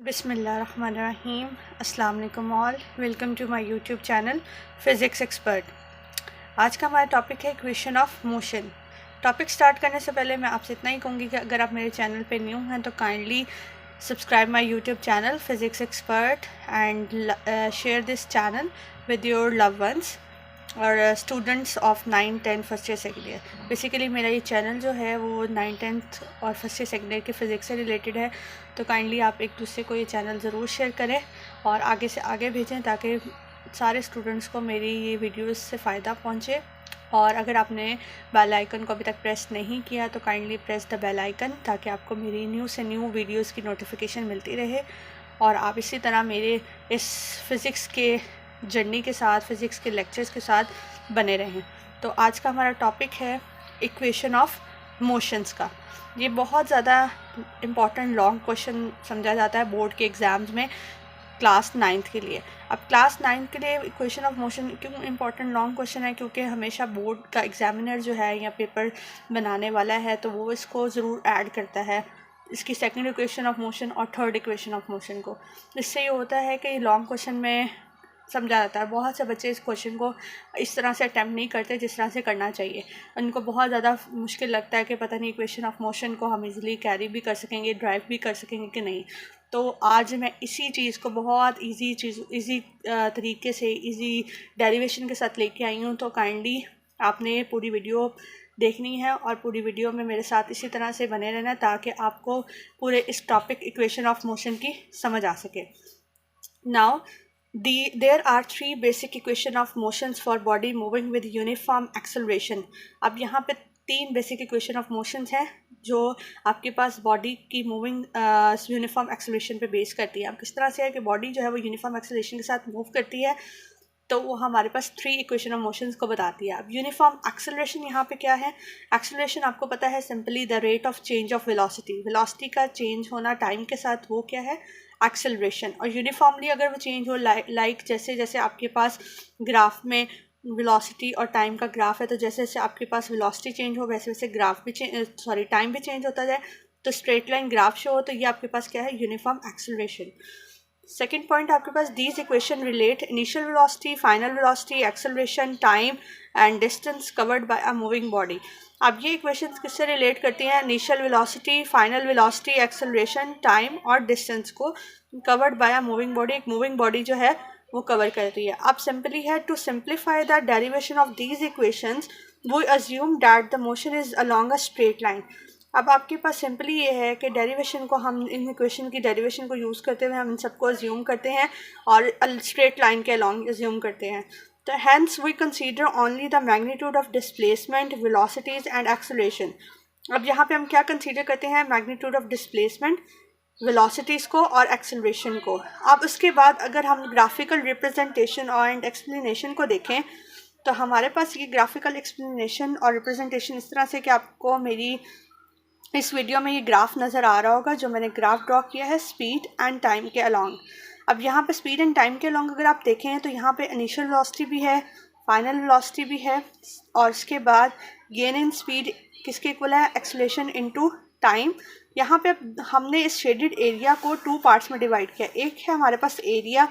बिस्मिल्लाहिर्रहमानिर्रहीम। अस्सलाम वालेकुम all, welcome to my YouTube channel physics expert. आज का हमारा टॉपिक है equation of motion. Topic start करने से पहले मैं आपसे इतना ही कहूँगी कि अगर आप मेरे चैनल पे न्यू हैं तो kindly subscribe my YouTube channel physics expert and share this channel with your love ones और students of 9, 10 first year second year. Basically मेरा ये चैनल जो है वो 9, 10th और फर्स्ट ईयर सेकेंड ईयर के फ़िज़िक्स से रिलेटेड है, तो काइंडली आप एक दूसरे को ये चैनल ज़रूर शेयर करें और आगे से आगे भेजें ताकि सारे स्टूडेंट्स को मेरी ये वीडियोस से फ़ायदा पहुँचे। और अगर आपने बेल आइकन को अभी तक प्रेस नहीं किया तो kindly press the bell icon ताकि आपको मेरी न्यू से न्यू वीडियोस की नोटिफिकेशन मिलती रहे और आप इसी तरह मेरे इस फ़िज़िक्स के जर्नी के साथ, फ़िज़िक्स के लेक्चर्स के साथ बने रहें। तो आज का हमारा टॉपिक है इक्वेशन ऑफ मोशंस का। ये बहुत ज़्यादा इम्पॉर्टेंट लॉन्ग क्वेश्चन समझा जाता है बोर्ड के एग्ज़ाम्स में क्लास 9th के लिए। अब क्लास 9th के लिए इक्वेशन ऑफ मोशन क्यों इम्पॉर्टेंट लॉन्ग क्वेश्चन है? क्योंकि हमेशा बोर्ड का एग्ज़ामिनर जो है या पेपर बनाने वाला है तो वो इसको ज़रूर ऐड करता है, इसकी सेकंड इक्वेशन ऑफ मोशन और थर्ड इक्वेशन ऑफ मोशन को। इससे ये होता है कि लॉन्ग क्वेश्चन में समझा जाता है। बहुत से बच्चे इस क्वेश्चन को इस तरह से अटैम्प्ट नहीं करते जिस तरह से करना चाहिए। उनको बहुत ज़्यादा मुश्किल लगता है कि पता नहीं इक्वेशन ऑफ मोशन को हम इजीली कैरी भी कर सकेंगे, ड्राइव भी कर सकेंगे कि नहीं। तो आज मैं इसी चीज़ को बहुत इजी तरीके से इजी डेरिवेशन के साथ लेके आई हूँ। तो काइंडली आपने पूरी वीडियो देखनी है और पूरी वीडियो में मेरे साथ इसी तरह से बने रहना ताकि आपको पूरे इस टॉपिक इक्वेशन ऑफ मोशन की समझ आ सके। Now there are three basic equation of motions for body moving with uniform acceleration। अब यहाँ पे 3 बेसिक इक्वेशन ऑफ मोशंस हैं जो आपके पास बॉडी की मूविंग यूनिफॉर्म एक्सेलरेशन पे बेस करती है। अब किस तरह से है कि बॉडी जो है वो यूनिफॉर्म एक्सेलरेशन के साथ मूव करती है, तो वो हमारे पास 3 इक्वेशन ऑफ मोशंस को बताती है। अब यूनिफॉर्म एक्सेलरेशन यहाँ पे क्या है? एक्सेलरेशन आपको पता है simply the rate of change of velocity का चेंज होना टाइम के साथ, वो क्या है? एक्सेलरेशन। और यूनिफॉर्मली अगर वो चेंज हो लाइक जैसे जैसे आपके पास ग्राफ में वेलोसिटी और टाइम का ग्राफ है, तो जैसे जैसे आपके पास वेलोसिटी चेंज हो वैसे वैसे ग्राफ भी टाइम भी चेंज होता जाए, तो स्ट्रेट लाइन ग्राफ शो हो, तो ये आपके पास क्या है? Uniform acceleration. सेकेंड पॉइंट आपके पास these equation relate initial velocity, final velocity, acceleration, time and distance covered by a moving body. अब ये इक्वेशंस किससे रिलेट करती हैं? Initial velocity, final velocity, acceleration, time और डिस्टेंस को covered by a moving body. एक मूविंग बॉडी जो है वो कवर कर रही है। अब सिंपली है to simplify the derivation of these equations we assume that the motion is along a straight line. अब आपके पास सिंपली ये है कि डेरिवेशन को हम इन इक्वेशन की डेरिवेशन को यूज़ करते हुए हम इन सबको अज्यूम करते हैं और स्ट्रेट लाइन के अलॉन्ग अज्यूम करते हैं। तो hence we consider only the magnitude of displacement, velocities and acceleration. अब यहाँ पे हम क्या कंसीडर करते हैं? मैग्नीट्यूड ऑफ डिस्प्लेसमेंट, वेलोसिटीज़ को और एक्सेलरेशन को। अब उसके बाद अगर हम ग्राफिकल रिप्रेजेंटेशन एंड एक्सप्लेनेशन को देखें तो हमारे पास ये ग्राफिकल एक्सप्लेनेशन और रिप्रेजेंटेशन इस तरह से कि आपको मेरी इस वीडियो में ये ग्राफ नज़र आ रहा होगा जो मैंने ग्राफ ड्रॉ किया है स्पीड एंड टाइम के अलॉन्ग। अब यहाँ पे स्पीड एंड टाइम के अलॉन्ग अगर आप देखें तो यहाँ पे इनिशियल वेलोसिटी भी है, फाइनल वेलोसिटी भी है और इसके बाद गेन इन स्पीड किसके इक्वल है? Acceleration into time. यहाँ पे हमने इस शेडेड एरिया को 2 पार्ट्स में डिवाइड किया। एक है हमारे पास एरिया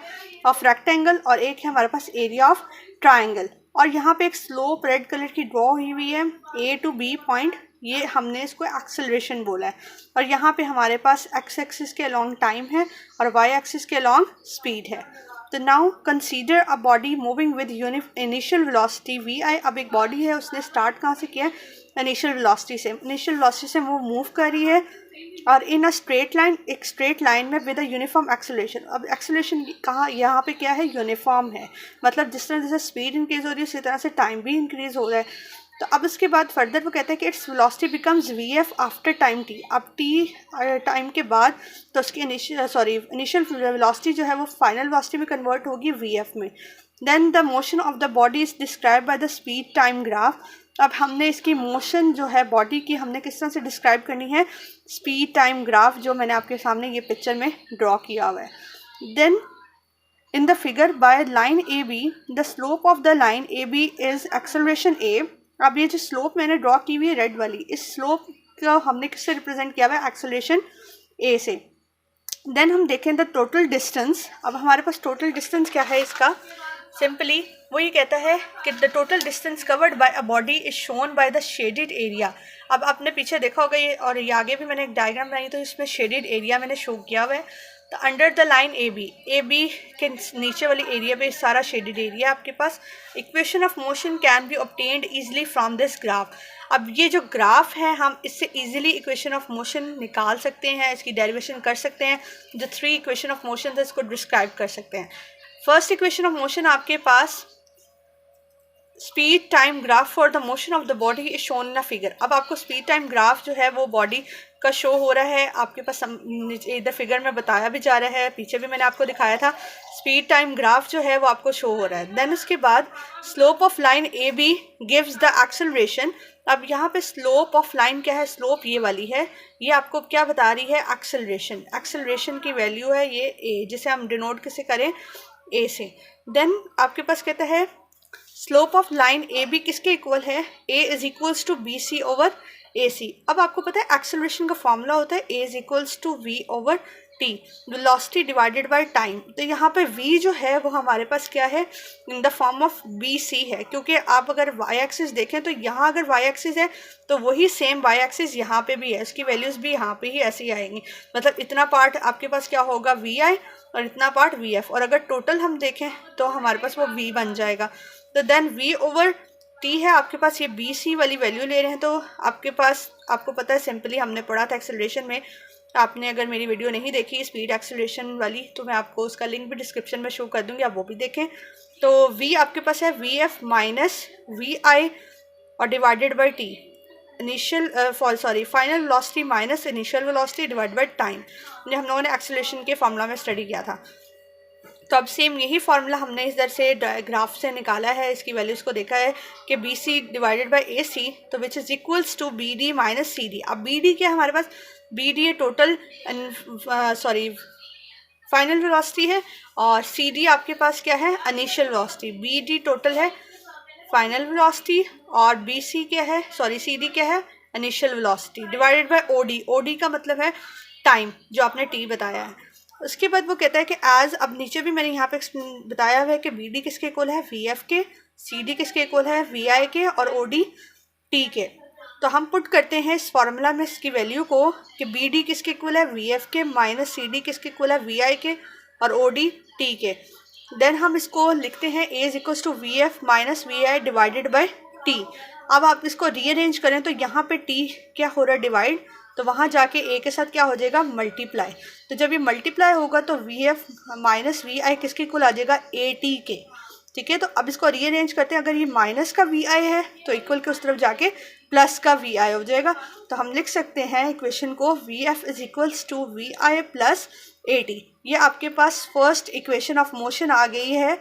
ऑफ रेक्टेंगल और एक है हमारे पास एरिया ऑफ ट्राइंगल। और यहाँ पे एक स्लोप रेड कलर की ड्रॉ हुई हुई है A to B पॉइंट, ये हमने इसको एक्सेलरेशन बोला है। और यहाँ पे हमारे पास एक्स एक्सिस के अलॉन्ग टाइम है और वाई एक्सिस के अलॉन्ग स्पीड है। तो now consider a body moving with initial velocity VI। अब एक बॉडी है, उसने स्टार्ट कहाँ से किया है? इनिशियल वेलोसिटी से। इनिशियल वेलोसिटी से वो मूव कर रही है और इन अ स्ट्रेट लाइन, एक स्ट्रेट लाइन में विद अ यूनिफॉर्म एक्सेलरेशन। अब एक्सेलरेशन कहाँ? यहाँ पे क्या है? यूनिफॉर्म है। मतलब जिस तरह जैसे स्पीड इंक्रीज हो रही है उसी तरह से टाइम भी इंक्रीज हो रहा है। तो अब इसके बाद फर्दर वो कहते हैं कि it's velocity becomes VF after time T। अब T टाइम के बाद तो उसकी इनिशियल वेलोसिटी जो है वो फाइनल वेलोसिटी में कन्वर्ट होगी VF में। Then the motion of the body is describe by the speed time graph. अब हमने इसकी मोशन जो है बॉडी की हमने किस तरह से डिस्क्राइब करनी है? स्पीड टाइम ग्राफ जो मैंने आपके सामने ये पिक्चर में ड्रॉ किया हुआ है। Then in the figure by line AB, the slope of the line AB is acceleration A। अब ये जो स्लोप मैंने ड्रॉ की हुई है रेड वाली, इस स्लोप को हमने किससे रिप्रेजेंट किया हुआ है? एक्सेलरेशन A से। देन हम देखें द टोटल डिस्टेंस। अब हमारे पास टोटल डिस्टेंस क्या है इसका, सिंपली वो ये कहता है कि the total distance covered by a body is shown by the shaded area. अब आपने पीछे देखा होगा ये, और ये आगे भी मैंने एक डायग्राम बनाई तो इसमें शेडेड एरिया मैंने शो किया हुआ है। तो under the line A B के नीचे वाली एरिया पे सारा शेडेड एरिया आपके पास। Equation of motion can be obtained easily from this graph. अब ये जो ग्राफ है हम इससे ईजिली इक्वेशन ऑफ मोशन निकाल सकते हैं, इसकी डेरिवेशन कर सकते हैं। जो 3 इक्वेशन ऑफ मोशन है इसको डिस्क्राइब कर सकते हैं। फर्स्ट इक्वेशन ऑफ मोशन आपके पास speed time graph for the motion of the body is shown in a figure. अब आपको स्पीड टाइम ग्राफ जो है वो बॉडी का शो हो रहा है आपके पास, इधर फिगर में बताया भी जा रहा है, पीछे भी मैंने आपको दिखाया था। स्पीड टाइम ग्राफ जो है वो आपको शो हो रहा है। देन उसके बाद slope of line A B gives the acceleration. अब यहाँ पे स्लोप ऑफ लाइन क्या है, स्लोप ये वाली है, ये आपको क्या बता रही है, एक्सेलरेशन। एक्सेलरेशन की वैल्यू है ये ए, जिसे हम डिनोट किसे करें, ए से। देन आपके पास कहता है slope of line A B किसके इक्वल है, A is equals to B C over A C. अब आपको पता है एक्सेलरेशन का फॉर्मूला होता है A is equals to V over T, velocity divided by time. तो यहाँ पे v जो है वो हमारे पास क्या है, in the form of B C है, क्योंकि आप अगर y एक्सिस देखें तो यहाँ अगर y एक्सिस है तो वही सेम y एक्सिस यहाँ पे भी है, इसकी वैल्यूज़ भी यहाँ पे ही ऐसे ही आएंगी। मतलब इतना पार्ट आपके पास क्या होगा वी आई और इतना पार्ट वी एफ, और अगर टोटल हम देखें तो हमारे पास वो v बन जाएगा। तो देन v ओवर t है आपके पास, ये बी सी वाली वैल्यू ले रहे हैं। तो आपके पास, आपको पता है सिंपली हमने पढ़ा था एक्सेलरेशन में, आपने अगर मेरी वीडियो नहीं देखी स्पीड एक्सेलरेशन वाली तो मैं आपको उसका लिंक भी डिस्क्रिप्शन में शो कर दूंगी, आप वो भी देखें। तो v आपके पास है V F minus V I और divided by T, initial final velocity minus initial velocity divide by time. ये हम लोगों ने एक्सेलरेशन के फार्मूला में स्टडी किया था। तो अब सेम यही फार्मूला हमने इधर से ग्राफ से निकाला है, इसकी वैल्यूज़ को देखा है कि B C divided by A C, तो which is equals to B D minus C D. अब बी डी क्या है हमारे पास, B D total final velocity है, और सी डी आपके पास क्या है, initial velocity. B D total है फाइनल वेलोसिटी और बी सी क्या है, सी डी क्या है, initial velocity, divided by O D. O D का मतलब है टाइम, जो आपने टी बताया है। उसके बाद वो कहता है कि एज, अब नीचे भी मैंने यहाँ पे बताया हुआ है कि बी डी किसके इक्वल है, वी एफ के, सी डी किसके इक्वल है, वी आई के, और ओ डी टी के। तो हम पुट करते हैं इस फार्मूला में इसकी वैल्यू को कि बी डी किसके इक्वल है, वी एफ के, माइनस सी डी किसके इक्वल है, वी आई के, और ओ डी टी के। देन हम इसको लिखते हैं A is equals to V F minus V I divided by T. अब आप इसको रीअरेंज करें तो यहाँ पे टी क्या हो रहा है, डिवाइड, तो वहाँ जाके ए के साथ क्या हो जाएगा, मल्टीप्लाई। तो जब ये मल्टीप्लाई होगा तो वी एफ माइनस वी आई किसके इक्वल आ जाएगा, ए टी के। ठीक है, तो अब इसको रीअरेंज करते हैं। अगर ये माइनस का वी आई है तो इक्वल के उस तरफ जाके प्लस का वी आई हो जाएगा। तो हम लिख सकते हैं इक्वेशन को V F is equals to V I plus A T. ये आपके पास फर्स्ट इक्वेशन ऑफ मोशन आ गई है,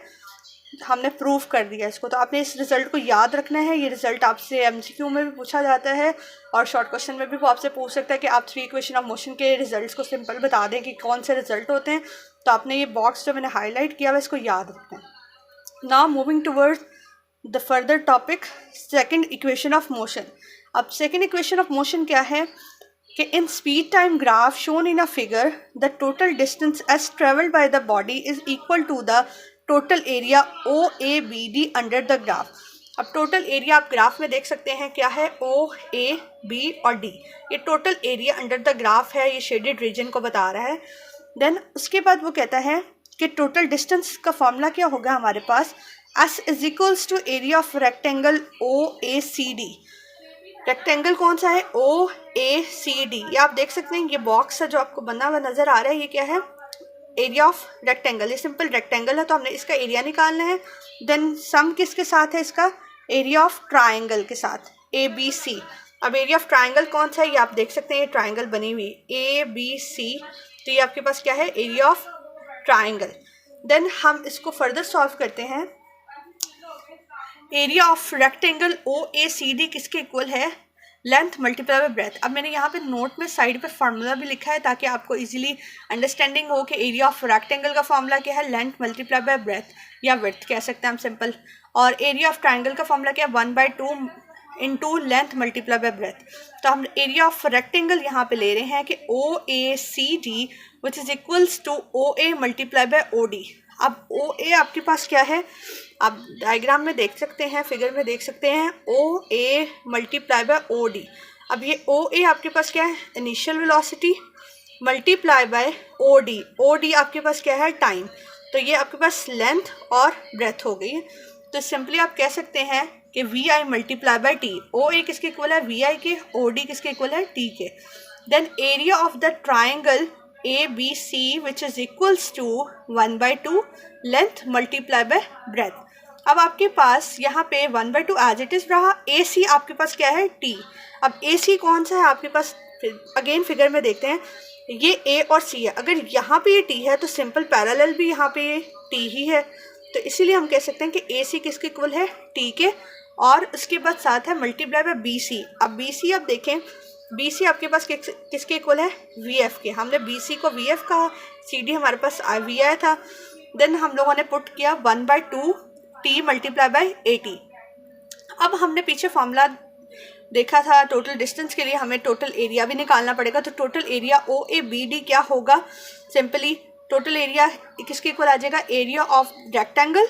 हमने प्रूव कर दिया इसको। तो आपने इस रिजल्ट को याद रखना है। ये रिजल्ट आपसे एमसीक्यू में भी पूछा जाता है और शॉर्ट क्वेश्चन में भी वो आपसे पूछ सकता है कि आप 3 इक्वेशन ऑफ मोशन के रिजल्ट्स को सिंपल बता दें कि कौन से रिजल्ट होते हैं। तो आपने ये बॉक्स जो मैंने हाईलाइट किया हुआ इसको याद रखना है। Now moving towards the further topic, second equation of motion. अब सेकेंड इक्वेशन ऑफ मोशन क्या है कि in speed time graph shown in a figure the total distance as travelled by the body is equal to the total area O A B D under the graph. अब total area आप graph में देख सकते हैं क्या है, O A B और D. ये total area under the graph है, ये शेडेड रीजन को बता रहा है। देन उसके बाद वो कहता है कि टोटल डिस्टेंस का फॉर्मूला क्या होगा हमारे पास, S is equals to area of rectangle O A C D. Rectangle कौन सा है, ओ ए सी डी। ये आप देख सकते हैं, ये बॉक्स है जो आपको बना हुआ नजर आ रहा है, ये क्या है, एरिया ऑफ रेक्टेंगल। ये सिंपल रेक्टेंगल है तो हमने इसका एरिया निकालना है। देन सम किसके साथ है, इसका एरिया ऑफ ट्राइंगल के साथ, ए बी सी। अब एरिया ऑफ ट्राइंगल कौन सा है, ये आप देख सकते हैं, ये ट्राइंगल बनी हुई ए बी सी। तो ये आपके पास क्या है, एरिया ऑफ ट्राइंगल। देन हम इसको फर्दर सॉल्व करते हैं। Area of rectangle O A C D किसके इक्वल है, लेंथ मल्टीप्लाई बाय ब्रेथ। अब मैंने यहाँ पे नोट में साइड पे फार्मूला भी लिखा है ताकि आपको इजीली अंडरस्टैंडिंग हो कि एरिया ऑफ रेक्टेंगल का फार्मूला क्या है, लेंथ मल्टीप्लाई बाय ब्रेथ या विड्थ कह सकते हैं हम सिंपल। और एरिया ऑफ ट्राइंगल का फार्मूला क्या है, 1/2 into length multiply by breath. तो हम एरिया ऑफ रेक्टेंगल यहाँ पे ले रहे हैं कि O A C D which is equals to O A multiply by O D. अब ओ ए आपके पास क्या है, आप डायग्राम में देख सकते हैं, फिगर में देख सकते हैं, O A multiply by O D. अब ये ओ ए आपके पास क्या है, initial velocity multiply by O D. O D आपके पास क्या है, टाइम। तो ये आपके पास लेंथ और ब्रेथ हो गई है। तो सिंपली आप कह सकते हैं कि V I multiply by T. O A किसके इक्वल है, वी आई के, ओ डी किसके इक्वल है, टी के। Then area of the triangle A B C which is equals to 1/2 length multiply by breadth. अब आपके पास यहाँ पे 1/2 एज इट इज़ रहा। ए सी आपके पास क्या है, टी। अब ए सी कौन सा है आपके पास, अगेन फिगर में देखते हैं, ये ए और सी है। अगर यहाँ पे ये टी है तो सिंपल पैरेलल भी यहाँ पे ये टी ही है। तो इसीलिए हम कह सकते हैं कि ए सी किसके इक्वल है, टी के, और उसके बाद साथ है मल्टीप्लाई बाय बी सी। अब बी सी आप देखें, बी सी आपके पास किसके इक्वल है, वी एफ के। हमने बी सी को वी एफ कहा, सी डी हमारे पास वी आई था। देन हम लोगों ने पुट किया 1/2 T multiply by A T. अब हमने पीछे फॉर्मूला देखा था टोटल डिस्टेंस के लिए, हमें टोटल एरिया भी निकालना पड़ेगा। तो total area O A B D क्या होगा, सिंपली टोटल एरिया किसके इक्वल आ जाएगा, area of rectangle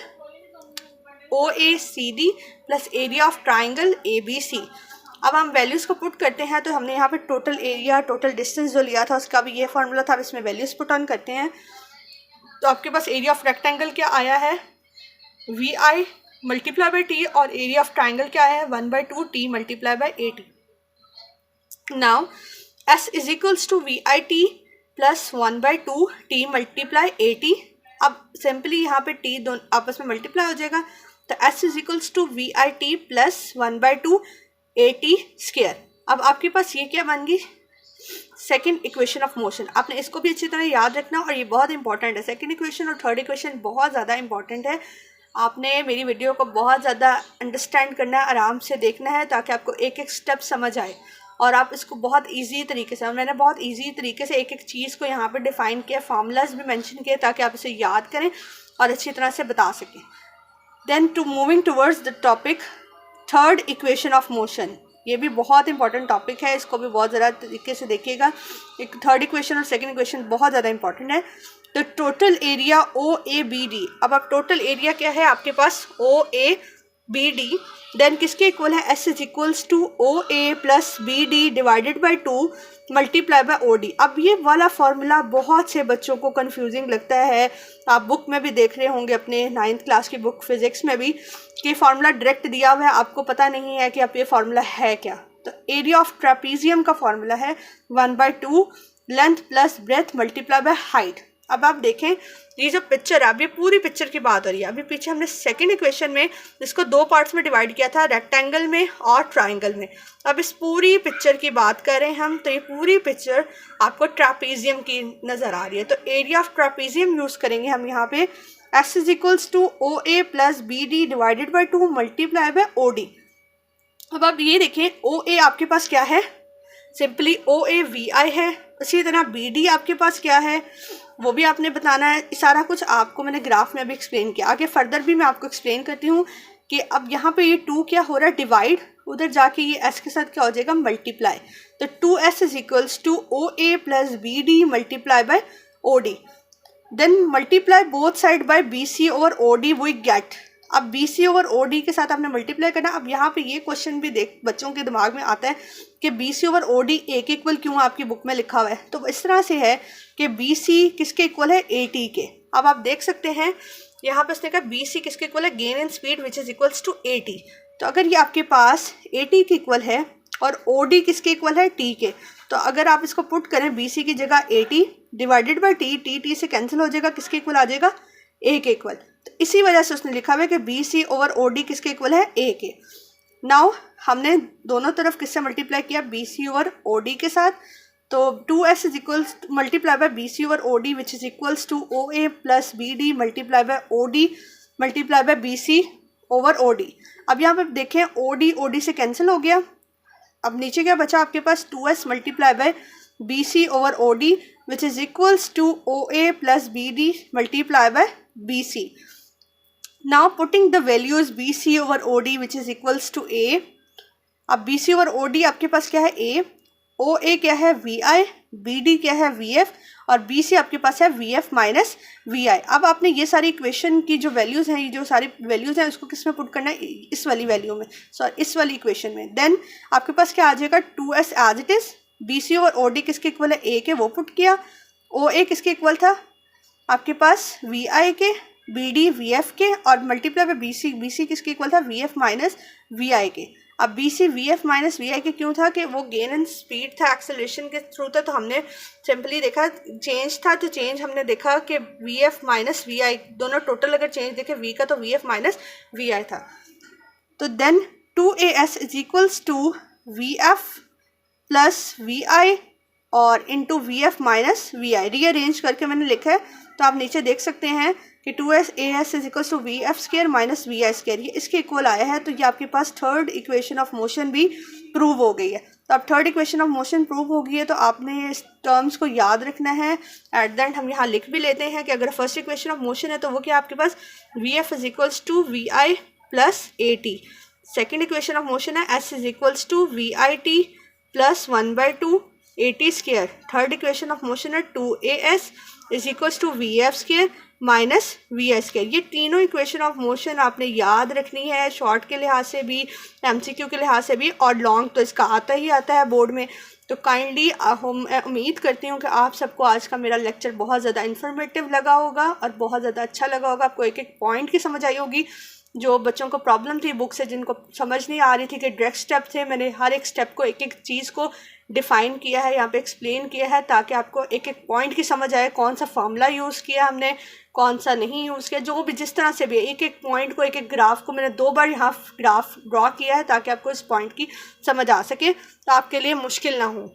O A C D plus area of triangle A B C. अब हम वैल्यूज़ को पुट करते हैं। तो हमने यहाँ पे टोटल एरिया टोटल डिस्टेंस जो लिया था उसका भी ये फार्मूला था, अब इसमें वैल्यूज़ पुट ऑन करते हैं। तो आपके पास एरिया ऑफ रेक्टेंगल क्या आया है, V I multiply by T, और एरिया ऑफ ट्राइंगल क्या है, 1/2 T multiply by A T. Now S is equals to V I T plus 1/2 T multiply A T. अब सिंपली यहाँ पे टी दोनों आपस में मल्टीप्लाई हो जाएगा। तो S is equals to V I T plus 1/2 A T square. अब आपके पास ये क्या बन गई, सेकेंड इक्वेशन ऑफ मोशन। आपने इसको भी अच्छी तरह याद रखना, और ये बहुत इंपॉर्टेंट है। सेकेंड इक्वेशन और थर्ड इक्वेशन बहुत ज़्यादा इंपॉर्टेंट है। आपने मेरी वीडियो को बहुत ज़्यादा अंडरस्टैंड करना है, आराम से देखना है, ताकि आपको एक एक स्टेप समझ आए और आप इसको बहुत इजी तरीके से, मैंने बहुत इजी तरीके से एक एक चीज़ को यहाँ पे डिफ़ाइन किया, फार्मूलाज भी मेंशन किए, ताकि आप इसे याद करें और अच्छी तरह से बता सकें। Then to moving towards the topic third equation of motion. ये भी बहुत इंपॉर्टेंट टॉपिक है, इसको भी बहुत ज़्यादा तरीके से देखिएगा। एक थर्ड इक्वेशन और सेकेंड इक्वेशन बहुत ज़्यादा इंपॉर्टेंट है। तो total area O A B D. अब आप टोटल एरिया क्या है आपके पास, O A B D, then किसके इक्वल है, S is equals to O A plus B D divided by 2 multiply by O D. अब ये वाला फार्मूला बहुत से बच्चों को कंफ्यूजिंग लगता है। आप बुक में भी देख रहे होंगे, अपने 9th क्लास की बुक फिजिक्स में भी, कि फार्मूला डायरेक्ट दिया हुआ है, आपको पता नहीं है कि आप ये फार्मूला है क्या। तो एरिया ऑफ ट्रेपीजियम का फार्मूला है 1/2 length plus breadth multiply by height. अब आप देखें, ये जो पिक्चर है, अब ये पूरी पिक्चर की बात हो रही है। अभी पीछे हमने सेकंड इक्वेशन में इसको 2 पार्ट्स में डिवाइड किया था, रेक्टेंगल में और ट्राइंगल में। अब इस पूरी पिक्चर की बात करें हम, तो ये पूरी पिक्चर आपको ट्रेपीजियम की नज़र आ रही है। तो एरिया ऑफ ट्रेपीजियम यूज़ करेंगे हम यहाँ पे, S is equals to O A plus B D divided by 2 multiply by O D. अब आप ये देखें, ओ ए आपके पास क्या है, सिंपली ओ ए वी आई है। इसी तरह बी डी आपके पास क्या है, वो भी आपने बताना है। सारा कुछ आपको मैंने ग्राफ में भी एक्सप्लेन किया, आगे फर्दर भी मैं आपको एक्सप्लेन करती हूँ कि अब यहाँ पे ये 2 क्या हो रहा है, डिवाइड, उधर जाके ये एस के साथ क्या हो जाएगा, मल्टीप्लाई। तो 2s is equals to O A plus B D multiply by O D. Then multiply both side by B C over O D we get. अब B C over O D के साथ आपने multiply करना। अब यहाँ पे ये question भी बच्चों के दिमाग में आता है कि B C over O D A के इक्वल क्यों आपकी बुक में लिखा हुआ है। तो इस तरह से है कि बी सी किसके इक्वल है, ए टी के। अब आप देख सकते हैं यहाँ पे उसने कहा बी सी किसके इक्वल है, gain in speed which is equals to A T. तो अगर ये आपके पास ए टी के इक्वल है और ओ डी किसके इक्वल है, टी के, तो अगर आप इसको पुट करें बी सी की जगह A T divided by T, T T से कैंसिल हो जाएगा, किसके इक्वल आ जाएगा, ए के इक्वल। तो इसी वजह से उसने लिखा हुआ है कि B C over O D किसके इक्वल है, ए के। नाउ हमने दोनों तरफ किससे मल्टीप्लाई किया, B C over O D के साथ। तो 2s is equals multiply by B C over O D which is equals to O A plus B D multiply by O D multiply by B C over O D. अब यहाँ पर देखें O D से cancel हो गया। अब नीचे क्या बचा आपके पास, 2s multiply by B C over O D which is equals to O A plus B D multiply by B C. Now putting the values BC over OD which is equals to A, अब B C over O D आपके पास क्या है ए, ओ ए क्या है V आई, B D क्या है V F, और बी सी आपके पास है वी एफ माइनस वी आई। अब आपने ये सारी इक्वेशन की जो वैल्यूज़ हैं, ये जो सारी वैल्यूज़ हैं उसको किस में पुट करना है, इस वाली वैल्यू में, सॉरी इस वाली इक्वेशन में। देन आपके पास क्या आ जाएगा, 2s as it is, B C over O D किसके इक्वल है, ए के, वो पुट किया, ओ ए किसके इक्वल था आपके पास वी आई के, बी डी वी एफ के, और मल्टीप्लाई पे बी सी किसके इक्वल था, V F minus V I के। अब B C V F minus V I के क्यों था, कि वो गेन इन स्पीड था, एक्सेलरेशन के थ्रू था, तो हमने सिंपली देखा चेंज था, तो चेंज हमने देखा कि V F minus V I, दोनों टोटल अगर चेंज देखे वी का, तो V F minus V I था। तो then 2as is equals to V F plus V I और into V F minus V I, rearrange करके मैंने लिखा है, तो आप नीचे देख सकते हैं कि 2s as is equal to V F square minus V I square, ये इसके इक्वल आया है। तो ये आपके पास थर्ड इक्वेशन ऑफ मोशन भी प्रूव हो गई है। तो अब third equation of motion prove हो गई है, तो आपने इस टर्म्स को याद रखना है। एट द एंड हम यहाँ लिख भी लेते हैं कि अगर फर्स्ट इक्वेशन ऑफ मोशन है तो वो क्या आपके पास V F is equals to V I plus A T. Second equation of motion है S is equals to V I T plus 1/2 A T square. Third equation of motion है 2as is equals to V F square minus V I square. ये तीनों equation of motion आपने याद रखनी है, short के लिहाज से भी, एमसीक्यू के लिहाज से भी, और लॉन्ग तो इसका आता ही आता है बोर्ड में। तो काइंडली मैं उम्मीद करती हूँ कि आप सबको आज का मेरा लेक्चर बहुत ज़्यादा इन्फॉर्मेटिव लगा होगा और बहुत ज़्यादा अच्छा लगा होगा। आपको एक एक पॉइंट की समझ आई होगी। जो बच्चों को प्रॉब्लम थी बुक से, जिनको समझ नहीं आ रही थी कि डायरेक्ट स्टेप थे, मैंने हर एक स्टेप को, एक एक चीज़ को डिफ़ाइन किया है, यहाँ पे एक्सप्लेन किया है, ताकि आपको एक एक पॉइंट की समझ आए, कौन सा फार्मूला यूज़ किया हमने, कौन सा नहीं यूज़ किया, जो भी जिस तरह से भी एक एक पॉइंट को, एक एक ग्राफ को मैंने 2 बार यहाँ ग्राफ ड्रॉ किया है, ताकि आपको इस पॉइंट की समझ आ सके, तो आपके लिए मुश्किल ना हो।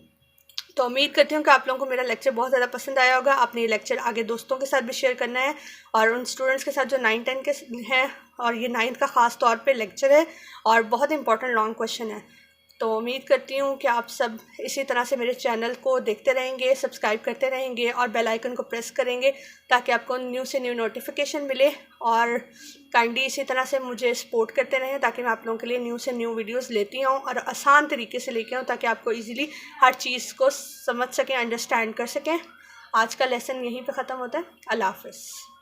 तो उम्मीद करती हूँ कि आप लोगों को मेरा लेक्चर बहुत ज़्यादा पसंद आया होगा। आपने ये लेक्चर आगे दोस्तों के साथ भी शेयर करना है, और उन स्टूडेंट्स के साथ जो 9-10 के हैं, और ये 9th का ख़ास तौर पे लेक्चर है और बहुत इंपॉर्टेंट लॉन्ग क्वेश्चन है। तो उम्मीद करती हूँ कि आप सब इसी तरह से मेरे चैनल को देखते रहेंगे, सब्सक्राइब करते रहेंगे और बेल आइकन को प्रेस करेंगे, ताकि आपको न्यू से न्यू नोटिफिकेशन मिले। और काइंडली इसी तरह से मुझे सपोर्ट करते रहें, ताकि मैं आप लोगों के लिए न्यू से न्यू वीडियोस लेती हूँ और आसान तरीके से लेके आऊँ, ताकि आपको इजीली हर चीज़ को समझ सकें, अंडरस्टैंड कर सकें। आज का लेसन यहीं पे ख़त्म होता है। अल्लाह हाफ़िज़।